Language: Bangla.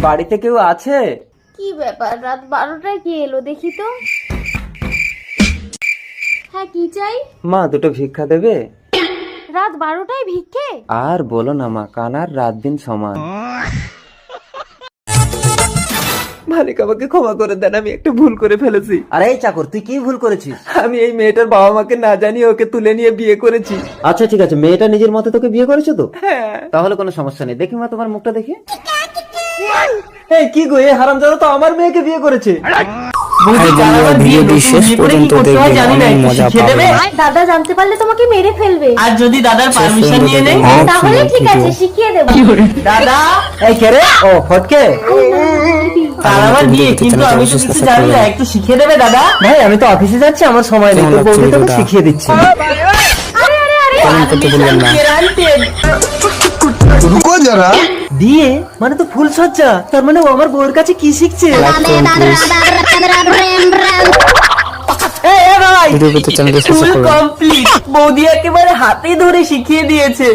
বাড়িতে কেউ আছে? কি ব্যাপার, রাত 12টায় কে এলো দেখি তো। হ্যাঁ, কি চাই? মা, দুটো ভিক্ষা দেবে? রাত 12টায় ভিক্ষে? আর বলো না মা, কানার রাত দিন সমান। মালিক, আমাকে ক্ষমা করে দেন, আমি একটা ভুল করে ফেলেছি। আরে এই চাকর, তুই কি ভুল করেছিস? আমি এই মেয়েটার বাবা মাকে না জানিয়ে ওকে তুলে নিয়ে বিয়ে করেছি। আচ্ছা ঠিক আছে, মেয়েটা নিজের মতে তোকে বিয়ে করেছে তো? হ্যাঁ। তাহলে কোনো সমস্যা নেই। দেখি মা তোমার মুখটা দেখি। এই কি গো, এই হারামজাদা তো আমার মেয়েকে বিয়ে করেছে। ভিডিওটি শেষ পর্যন্ত দেখবেন, অনেক মজা পাবেন। দাদা জানতে পারলে তোমাকে মেরে ফেলবে। আর যদি দাদার পারমিশন নিয়ে নেই? তাহলে ঠিক আছে, শিখিয়ে দেবো। দাদা, এই কে রে? ও ফটকে। আর আমার বিয়ে, কিন্তু আমি তো কিছু জানি না, একটু শিখিয়ে দেবে দাদা? ভাই আমি তো অফিসে যাচ্ছি, আমার সময় নেই, তোর বউকে তোকে শিখিয়ে দিচ্ছি। কমেন্ট করতে ভুলবেন না। रुको जरा। বিয়ে মানে তো ফুল সজ্জা, তার মানে ও আমার বউয়ের কাছে কি শিখছে? ভিডিও পেতে চ্যানেলটি সাবস্ক্রাইব করুন। কমপ্লিট, বৌদি একেবারে হাতে ধরে শিখিয়ে দিয়েছে।